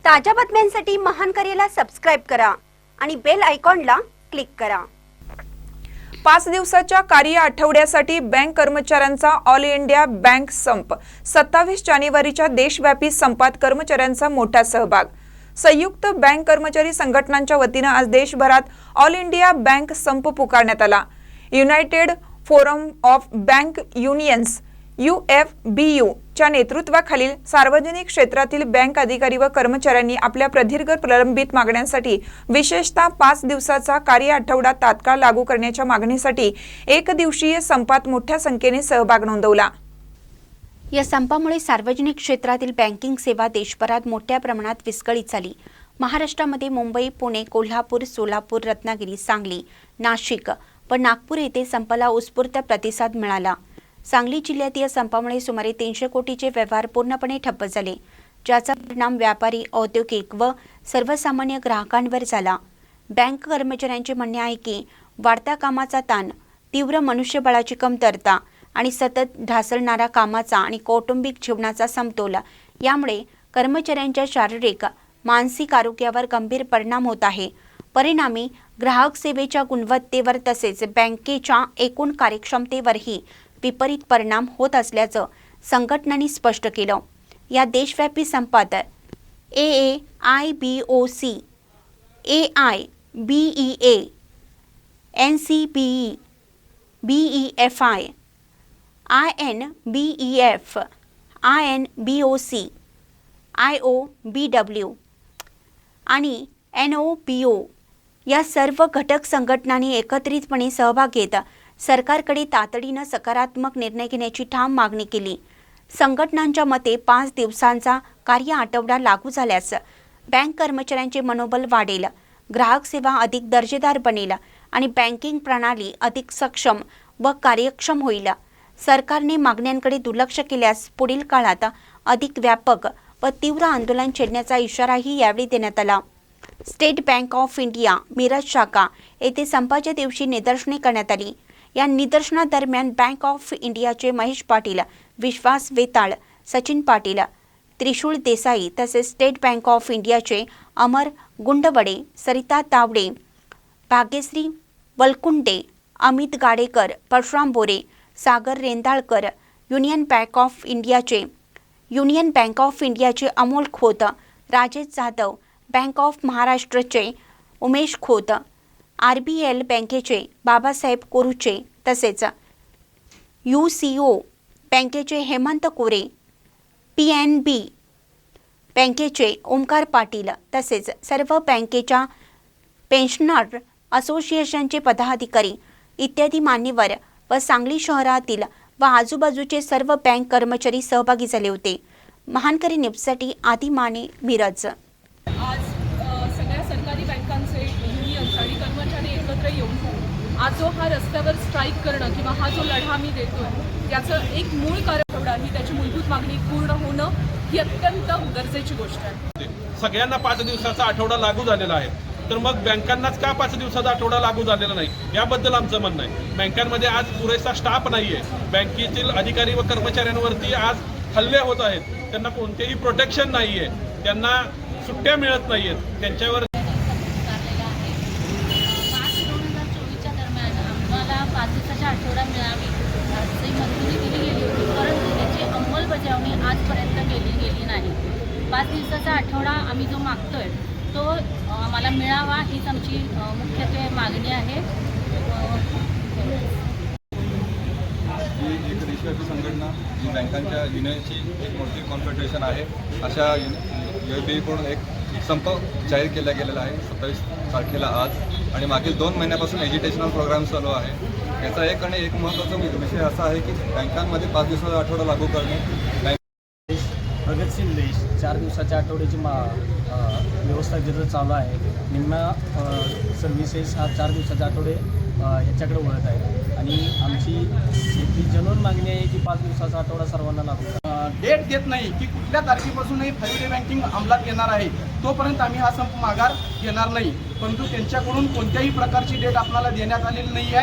ताज्या बातम्यांसाठी महान करेला सबस्क्राइब करा आणि बेल आयकॉनला क्लिक करा। 5 दिवसाच्या कार्य आठवड्यासाठी बँक कर्मचाऱ्यांचा ऑल इंडिया बँक संप। 27 जानेवारीच्या देशव्यापी संपात कर्मचाऱ्यांचा मोठा सहभाग। संयुक्त बँक कर्मचारी संघटनांच्या वतीने आज देशभरात ऑल इंडिया बँक संप पुकारण्यात आला। United forum of bank unions UFBU च्या नेतृत्वाखालील सार्वजनिक क्षेत्रातील बँक अधिकारी व कर्मचाऱ्यांनी आपल्या प्रदीर्घ प्रलंबित मागण्यांसाठी विशेषतः 5 दिवसाचा कार्य आठवडा तात्काळ लागू करण्याच्या मागणीसाठी एक दिवसीय संपात मोठ्या संख्येने सहभाग नोंदवला। या संपामुळे सार्वजनिक क्षेत्रातील बँकिंग सेवा देशभरात मोठ्या प्रमाणात विस्कळीत झाली। महाराष्ट्रामध्ये मुंबई, पुणे, कोल्हापूर, सोलापूर, रत्नागिरी, सांगली, नाशिक व नागपूर येथे संपाला उत्स्फूर्त प्रतिसाद मिळाला। सांगली जिल्ह्यात या संपामुळे सुमारे 300 कोटीचे व्यवहार पूर्णपणे ठप्प झाले, ज्याचा परिणाम व्यापारी, औद्योगिक व सर्वसामान्य ग्राहकांवर झाला। बँक कर्मचाऱ्यांचे म्हणणे आहे की वाढता कामाचा ताण, तीव्र मनुष्यबळाची कमतरता आणि सतत ढासळणारा कामाचा आणि कौटुंबिक जीवनाचा समतोल यामुळे कर्मचाऱ्यांच्या शारीरिक, मानसिक आरोग्यावर गंभीर परिणाम होत आहे। परिणामी ग्राहक सेवेच्या गुणवत्तेवर तसेच बँकेच्या एकूण कार्यक्षमतेवरही विपरीत परिणाम होत असल्याचं संघटनांनी स्पष्ट केलं। या देशव्यापी संपात AAIBOC, AIBEA, NCBE, BEFI, INBEF, INBOC, IOBW आणि NOPO या सर्व घटक संघटनांनी एकत्रितपणे सहभाग घेत सरकारकडे तातडीने सकारात्मक निर्णय घेण्याची ठाम मागणी केली। संघटनांच्या मते 5 दिवसांचा कार्य आठवडा लागू झाल्यास बँक कर्मचाऱ्यांचे मनोबल वाढेल, ग्राहक सेवा अधिक दर्जेदार बनेल आणि बँकिंग प्रणाली अधिक सक्षम व कार्यक्षम होईल। सरकारने मागण्यांकडे दुर्लक्ष केल्यास पुढील काळात अधिक व्यापक व तीव्र आंदोलन छेडण्याचा इशाराही यावेळी देण्यात आला। State bank of India Miraj शाखा येथे संपाच्या दिवशी निदर्शने करण्यात आली। या निदर्शनादरम्यान बँक ऑफ इंडियाचे महेश पाटील, विश्वास वेताळ, सचिन पाटील, त्रिशूल देसाई तसेच स्टेट बँक ऑफ इंडियाचे अमर गुंडवडे, Sarita Tawde, Bhagyashree वलकुंडे, Amit Gadekar, Parshuram Bore, Sagar Rendalkar, union bank of इंडियाचे अमोल खोत, राजेश जाधव, बँक ऑफ महाराष्ट्रचे उमेश खोत, RBL बँकेचे बाबासाहेब कोरुचे तसेच UCO बँकेचे हेमंत कोरे, PNB बँकेचे ओमकार पाटील तसेच सर्व बँकेच्या पेन्शनर असोसिएशनचे पदाधिकारी इत्यादी मान्यवर व सांगली शहरातील व आजूबाजूचे सर्व बँक कर्मचारी सहभागी झाले होते। महानकरी न्यूजसाठी आदी माने, मिरज। सगळ्या सरकारी बँकांचे युनियन्स आणि कर्मचारी एकत्र येऊन आज जो हा रस्त्यावर स्ट्राईक करणं किंवा हा जो लढा मी देतोय याचं एक मूळ कारण ही त्याची मूलभूत मागणी पूर्ण होणं ही अत्यंत गरजेची गोष्ट आहे। सगळ्यांना 5 दिवसाचा आठवडा लागू झालेला आहे, तर मग बँकांनाच का 5 दिवसाचा आठवडा लागू झालेला नाही याबद्दल आमचं म्हणणं आहे। बँकांमध्ये आज पुरेसा स्टाफ नाहीये, बँकेतील अधिकारी व कर्मचाऱ्यांवरती आज हल्ले होत आहेत, त्यांना कोणतेही प्रोटेक्शन नाहीये, त्यांना सुट्ट्या मिळत नाहीयेत, त्यांच्यावर 5/2024च्या दरम्यान आम्हाला 5 दिवसाचा आठवडा मिळावी अशी मंजुरी दिली गेली होती, परंतु त्याची अंमलबजावणी आजपर्यंत केली गेली नाही। 5 दिवसाचा आठवडा आम्ही जो मागतोय तो आम्हाला मिळावा हीच आमची मुख्यत्वे मागणी आहे। ही एक देशव्यापी संघटना ही बँकांच्या युनियनची एक मोठी कॉन्फेडरेशन आहे। अशा UFBकडून एक संप जाहीर केला गेलेला आहे 27 तारखेला आज, आणि मागील 2 महिन्यापासून एज्युकेशनल प्रोग्राम चालू आहे। याचा एक महत्त्वाचा विषय असा आहे की बँकांमध्ये 5 दिवसाचा आठवडा लागू करणे। प्रगतशील देश 4 दिवसाच्या आठवड्याची व्यवस्था जिथं चालू आहे, निम्म्या सर्व्हिसेस हा 4 दिवसाच्या आठवडे ह्याच्याकडे वळत आहे आणि आमची शेती जनून मागणी आहे की 5 दिवसाचा आठवडा सर्वांना लागू डेट देत नाही की कुठल्या तारखेपासूनही 5 डे बँकिंग अंमलात येणार आहे, तोपर्यंत आम्ही हा संप माघार घेणार नाही। परंतु त्यांच्याकडून कोणत्याही प्रकारची डेट आपल्याला देण्यात आलेली नाही आहे।